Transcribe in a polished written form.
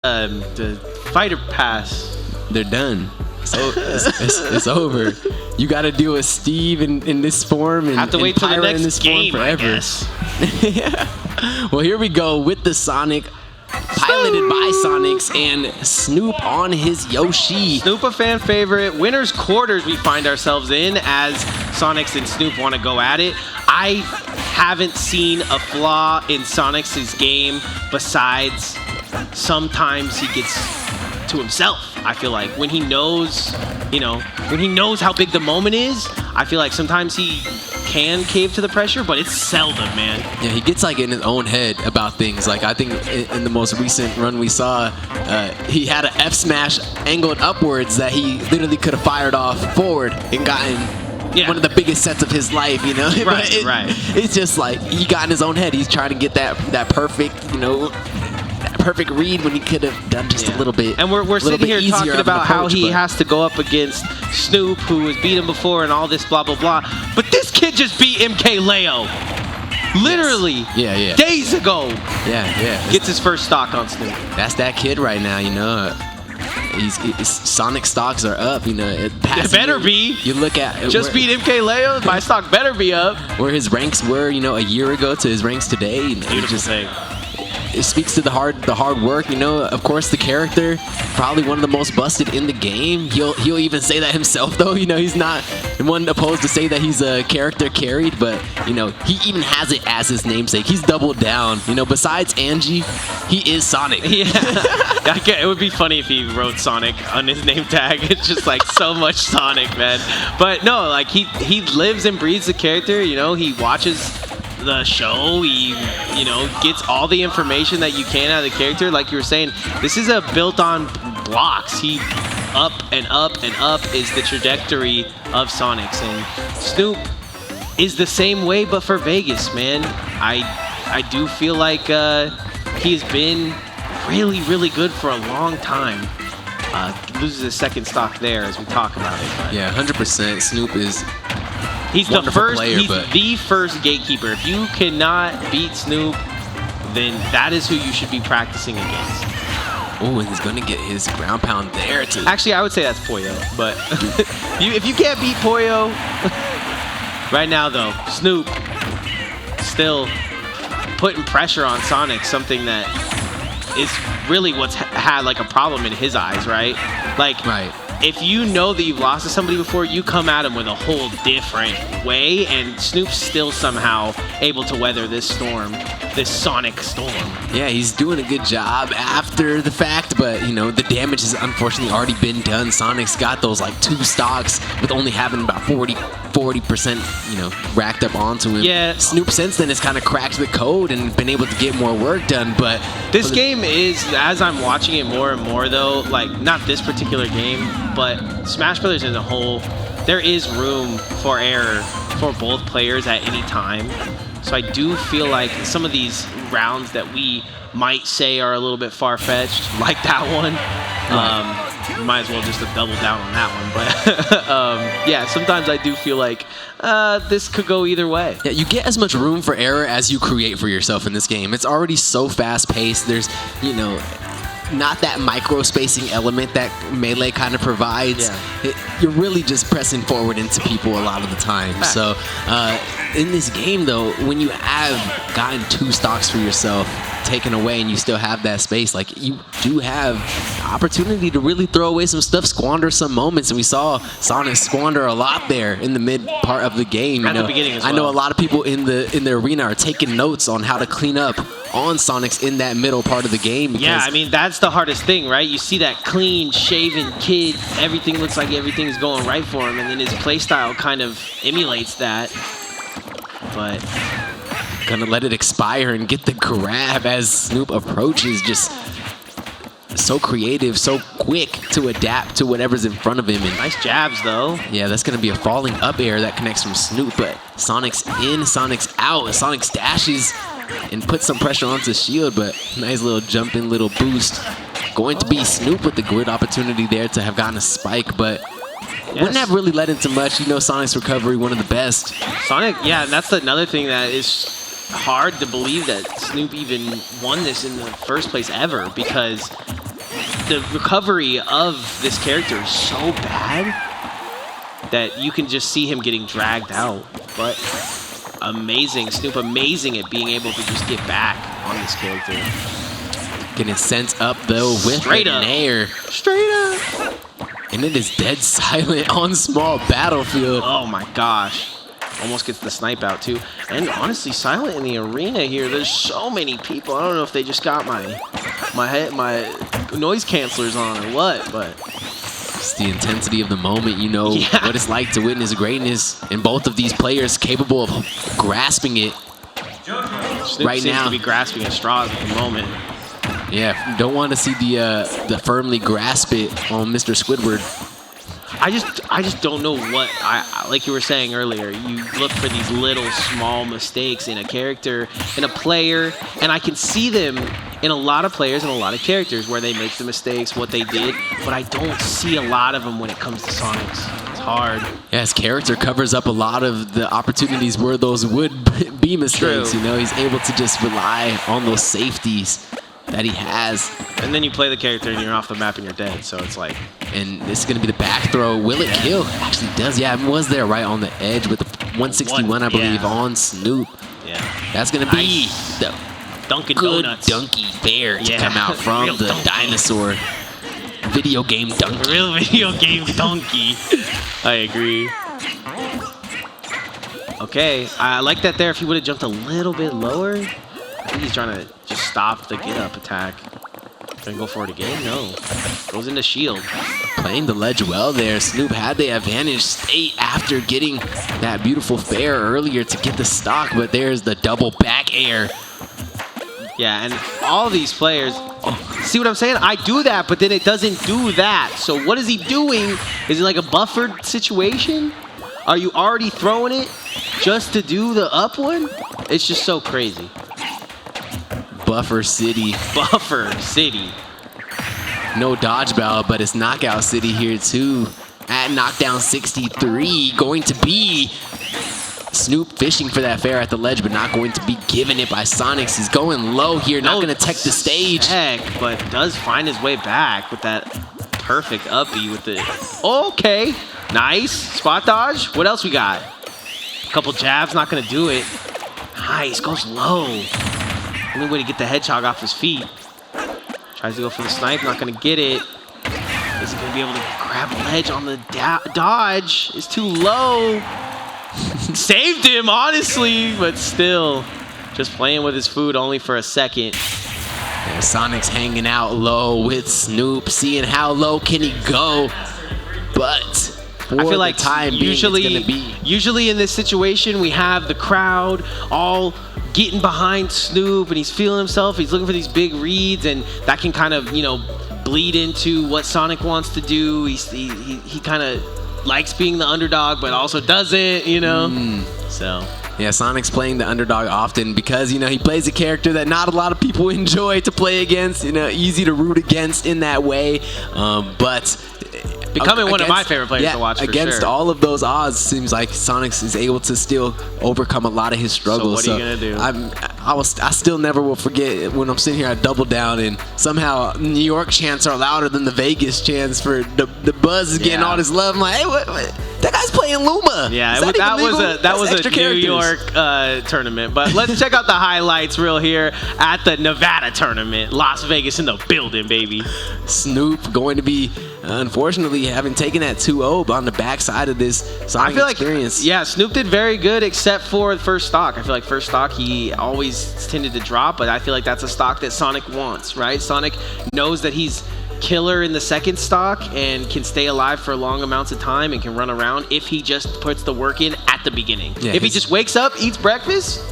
the fighter pass. They're done. So it's over. You got to deal with Steve in this form and have to wait till the Pyra next in this game, form forever. I guess. Yeah. Well, here we go with the Sonic, piloted by Sonix and Snoop on his Yoshi. Snoop, a fan favorite. Winner's quarters we find ourselves in as Sonix and Snoop want to go at it. I haven't seen a flaw in Sonix's game besides sometimes he gets to himself. I feel like when he knows, when he knows how big the moment is, I feel like sometimes he can cave to the pressure, but it's seldom, man. Yeah, he gets like in his own head about things. Like I think in the most recent run we saw, he had an F smash angled upwards that he literally could have fired off forward and gotten one of the biggest sets of his life, Right, right. It's just like he got in his own head. He's trying to get that perfect, perfect read when he could have done just a little bit. And we're sitting here talking about how he has to go up against Snoop, who has beat him before, and all this blah blah blah. But this kid just beat MK Leo, literally, days ago. Yeah. Gets his first stock on Snoop. That's that kid right now, Sonic stocks are up, It better be. You look at just beat MK Leo, my stock better be up. Where his ranks were, a year ago to his ranks today. Beautiful thing. It speaks to the hard work, Of course, the character, probably one of the most busted in the game. He'll even say that himself, though. He's not one opposed to say that he's a character carried, but he even has it as his namesake. He's doubled down. Besides Angie, he is Sonic. Yeah, it would be funny if he wrote Sonic on his name tag. It's just like so much Sonic, man. But no, like he lives and breathes the character. He watches the show, he gets all the information that you can out of the character. Like you were saying, this is a built on blocks. He up and up and up is the trajectory of Sonix, and Snoop is the same way but for Vegas, man. I do feel like he's been really good for a long time. Loses his second stock there as we talk about it, but. Yeah, 100%. Snoop is He's the first. Player, he's the first gatekeeper. If you cannot beat Snoop, then that is who you should be practicing against. Oh, and he's gonna get his ground pound there too. Actually, I would say that's Poyo, but if you can't beat Poyo, right now though, Snoop still putting pressure on Sonic, something that is really what's had like a problem in his eyes, right? Right. If you know that you've lost to somebody before, you come at him with a whole different way, and Snoop's still somehow able to weather this storm, this Sonic storm. Yeah, he's doing a good job after the fact, but, the damage has unfortunately already been done. Sonic's got those, 2 stocks with only having about 40%, racked up onto him. Yeah. Snoop since then has kind of cracked the code and been able to get more work done, but... This game is, as I'm watching it more and more, though, not this particular game, but Smash Brothers as a whole, there is room for error for both players at any time. So I do feel like some of these rounds that we might say are a little bit far-fetched, like that one, might as well just have doubled down on that one. But yeah, sometimes I do feel like this could go either way. Yeah, you get as much room for error as you create for yourself in this game. It's already so fast-paced. There's, not that micro spacing element that Melee kind of provides. You're really just pressing forward into people a lot of the time. So in this game, though, when you have gotten 2 stocks for yourself taken away and you still have that space, you do have opportunity to really throw away some stuff, squander some moments, and we saw Sonic squander a lot there in the mid part of the game. At the beginning as well. I know a lot of people in the arena are taking notes on how to clean up on Sonix in that middle part of the game. Yeah, I mean, that's the hardest thing, right? You see that clean, shaven kid, everything looks like everything's going right for him, and then his playstyle kind of emulates that. But gonna let it expire and get the grab as Snoop approaches, just so creative, so quick to adapt to whatever's in front of him. And nice jabs, though. Yeah, that's going to be a falling up air that connects from Snoop, but Sonic's in, Sonic's out. Sonic dashes and puts some pressure onto Shield, but nice little jump in, little boost. Going to be Snoop with the good opportunity there to have gotten a spike, but wouldn't have really led into much. Sonic's recovery, one of the best. Sonic, yeah, and that's another thing that is hard to believe that Snoop even won this in the first place ever, because the recovery of this character is so bad that you can just see him getting dragged out. But amazing, Snoop, amazing at being able to just get back on this character. Getting sent up though with Straight an up. air. Straight up. And it is dead silent on small battlefield. Oh my gosh. Almost gets the snipe out too. And honestly, silent in the arena here. There's so many people. I don't know if they just got my noise cancelers on or what, but it's the intensity of the moment. You know what it's like to witness greatness, and both of these players capable of grasping it. Snoop right seems now to be grasping at straws at the moment. Yeah, don't want to see the firmly grasp it on Mr. Squidward. I just don't know what like you were saying earlier. You look for these little small mistakes in a character, in a player, and I can see them in a lot of players and a lot of characters where they make the mistakes, what they did, but I don't see a lot of them when it comes to Sonix. It's hard. Yeah, his character covers up a lot of the opportunities where those would be mistakes. True. You know, he's able to just rely on those safeties that he has. And then you play the character and you're off the map and you're dead, so it's like... And this is going to be the back throw. Will it kill? Actually does. Yeah, it was there right on the edge with the 161, I believe, on Snoop. Yeah. That's going to be the Dunkin' good Donuts. donkey fair to come out from Real the donkey. dinosaur video game donkey. Real video game donkey. I agree. Okay, I like that there. If he would have jumped a little bit lower, I think he's trying to just stop the get-up attack. Gonna go for it again? No. Goes into shield. Playing the ledge well there. Snoop had the advantage state after getting that beautiful fair earlier to get the stock, but there's the double back air. Yeah, and all these players, see what I'm saying? I do that, but then it doesn't do that. So what is he doing? Is it like a buffered situation? Are you already throwing it just to do the up one? It's just so crazy. Buffer City. Buffer City. No dodgeball, but it's Knockout City here too. At Knockdown 63, going to be Snoop fishing for that fair at the ledge, but not going to be given it by Sonix. He's going low here, not going to tech the stage. Heck, but does find his way back with that perfect uppie with the... Okay, nice. Spot dodge. What else we got? A couple jabs, not going to do it. Nice, goes low. Only way to get the hedgehog off his feet. Tries to go for the snipe, not going to get it. Is he going to be able to grab a ledge on the dodge? It's too low. Saved him, honestly, but still. Just playing with his food only for a second. Yeah, Sonic's hanging out low with Snoop, seeing how low can he go. But I feel like time being, usually in this situation, we have the crowd all getting behind Snoop, and he's feeling himself. He's looking for these big reads, and that can kind of, you know, bleed into what Sonic wants to do. He kind of likes being the underdog, but also doesn't, you know. So yeah, Sonic's playing the underdog often because, you know, he plays a character that not a lot of people enjoy to play against. You know, easy to root against in that way, but becoming one of my favorite players to watch, for against sure. all of those odds, seems like Sonix is able to still overcome a lot of his struggles. So what are you gonna do? I still never will forget when I'm sitting here at Double Down and somehow New York chants are louder than the Vegas chants for the Buzz is getting all this love. I'm like, hey, what? That guy's playing Luma. Yeah, Is that was a extra New characters. York tournament. But let's check out the highlights real here at the Nevada tournament. Las Vegas in the building, baby. Snoop going to be, unfortunately, having taken that 2-0 on the backside of this Sonic experience. Yeah, Snoop did very good except for the first stock. I feel like first stock he always tended to drop, but I feel like that's a stock that Sonic wants, right? Sonic knows that he's killer in the second stock and can stay alive for long amounts of time and can run around if he just puts the work in at the beginning. Yeah, if he just wakes up, eats breakfast,